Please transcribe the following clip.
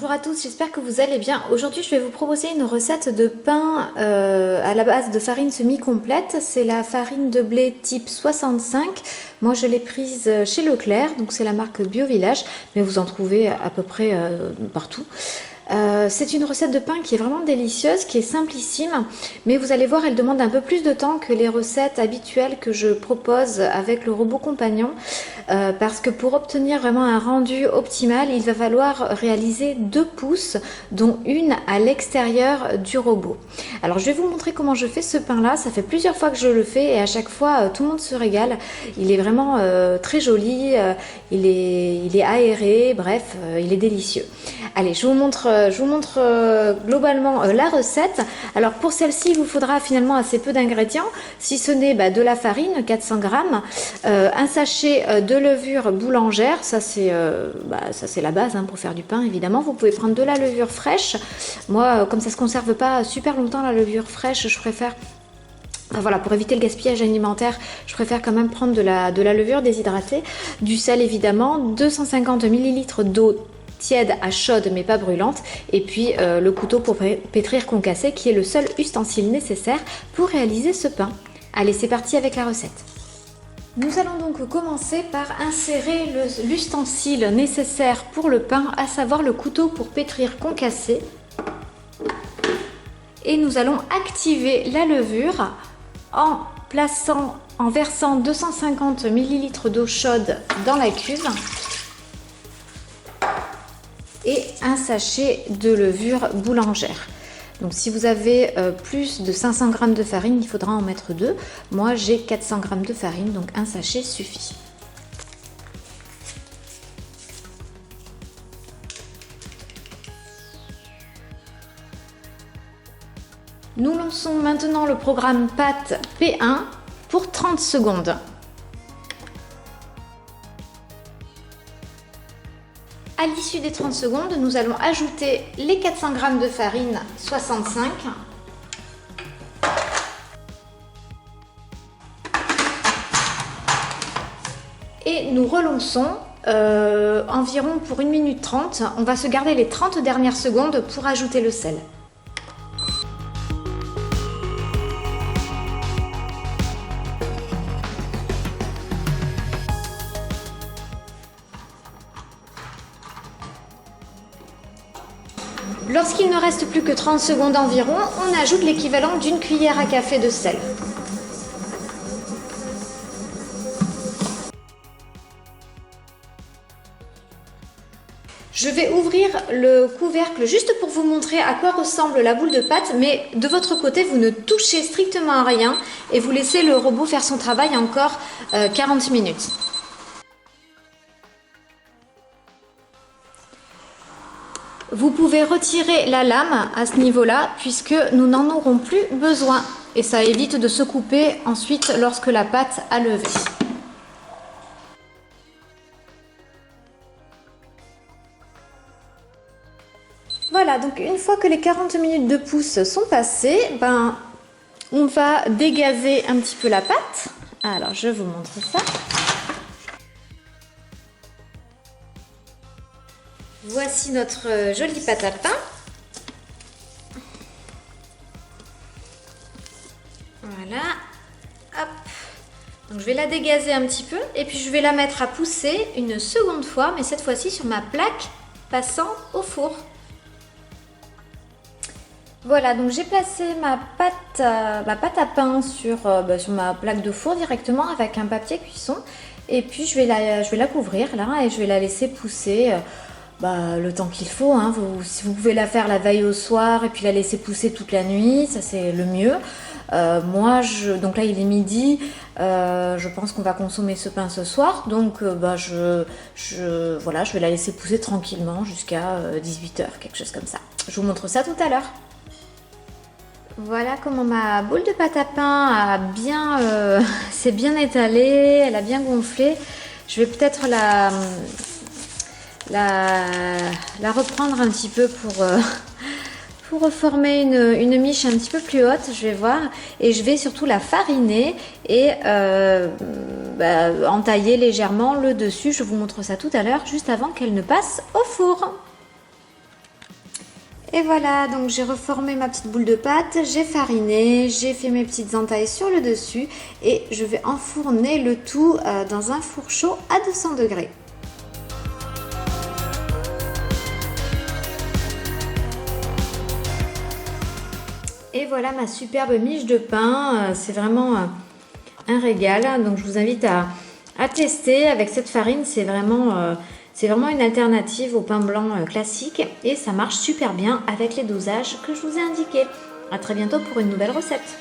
Bonjour à tous, j'espère que vous allez bien. Aujourd'hui, je vais vous proposer une recette de pain à la base de farine semi-complète. C'est la farine de blé type 65. Moi, je l'ai prise chez Leclerc, donc c'est la marque Bio Village, mais vous en trouvez à peu près partout. C'est une recette de pain qui est vraiment délicieuse, qui est simplissime, mais vous allez voir, elle demande un peu plus de temps que les recettes habituelles que je propose avec le robot compagnon, parce que pour obtenir vraiment un rendu optimal, il va falloir réaliser 2 pousses, dont une à l'extérieur du robot. Alors je vais vous montrer comment je fais ce pain là, ça fait plusieurs fois que je le fais et à chaque fois tout le monde se régale. Il est vraiment très joli, il est aéré, bref, il est délicieux. Allez, je vous montre globalement la recette. Alors pour celle-ci, il vous faudra finalement assez peu d'ingrédients, si ce n'est de la farine, 400 g, un sachet de levure boulangère, ça c'est la base pour faire du pain évidemment. Vous pouvez prendre de la levure fraîche. Moi, comme ça se conserve pas super longtemps la levure fraîche, je préfère... Voilà, pour éviter le gaspillage alimentaire, je préfère quand même prendre de la levure déshydratée, du sel évidemment, 250 ml d'eau tiède à chaude mais pas brûlante, et puis le couteau pour pétrir concassé qui est le seul ustensile nécessaire pour réaliser ce pain. Allez, c'est parti avec la recette. Nous allons donc commencer par insérer l'ustensile nécessaire pour le pain, à savoir le couteau pour pétrir concassé. Et nous allons activer la levure en versant 250 ml d'eau chaude dans la cuve et un sachet de levure boulangère. Donc si vous avez plus de 500 g de farine, il faudra en mettre 2. Moi j'ai 400 g de farine, donc un sachet suffit. Nous lançons maintenant le programme pâte P1 pour 30 secondes. À l'issue des 30 secondes, nous allons ajouter les 400 g de farine 65 et nous relançons environ pour 1 minute 30. On va se garder les 30 dernières secondes pour ajouter le sel. Lorsqu'il ne reste plus que 30 secondes environ, on ajoute l'équivalent d'une cuillère à café de sel. Je vais ouvrir le couvercle juste pour vous montrer à quoi ressemble la boule de pâte, mais de votre côté, vous ne touchez strictement à rien et vous laissez le robot faire son travail encore 40 minutes. Vous pouvez retirer la lame à ce niveau-là puisque nous n'en aurons plus besoin et ça évite de se couper ensuite lorsque la pâte a levé. Voilà, donc une fois que les 40 minutes de pouce sont passées, on va dégazer un petit peu la pâte. Alors je vous montre ça. Voici notre jolie pâte à pain. Voilà. Hop. Donc je vais la dégazer un petit peu et puis je vais la mettre à pousser une seconde fois, mais cette fois-ci sur ma plaque passant au four. Voilà, donc j'ai placé ma pâte à pain sur ma plaque de four directement avec un papier cuisson. Et puis je vais la couvrir là et je vais la laisser pousser. Le temps qu'il faut, si vous pouvez la faire la veille au soir et puis la laisser pousser toute la nuit, ça c'est le mieux. Donc là il est midi, je pense qu'on va consommer ce pain ce soir, donc je vais la laisser pousser tranquillement jusqu'à 18 h, quelque chose comme ça. Je vous montre ça tout à l'heure. Voilà comment ma boule de pâte à pain s'est bien étalée, elle a bien gonflé. Je vais peut-être la reprendre un petit peu pour reformer une miche un petit peu plus haute, je vais voir, et je vais surtout la fariner et entailler légèrement le dessus. Je vous montre ça tout à l'heure, juste avant qu'elle ne passe au four. Et voilà, donc j'ai reformé ma petite boule de pâte, j'ai fariné, j'ai fait mes petites entailles sur le dessus et je vais enfourner le tout dans un four chaud à 200 degrés. Et voilà ma superbe miche de pain, c'est vraiment un régal. Donc je vous invite à tester avec cette farine, c'est vraiment une alternative au pain blanc classique et ça marche super bien avec les dosages que je vous ai indiqués. À très bientôt pour une nouvelle recette.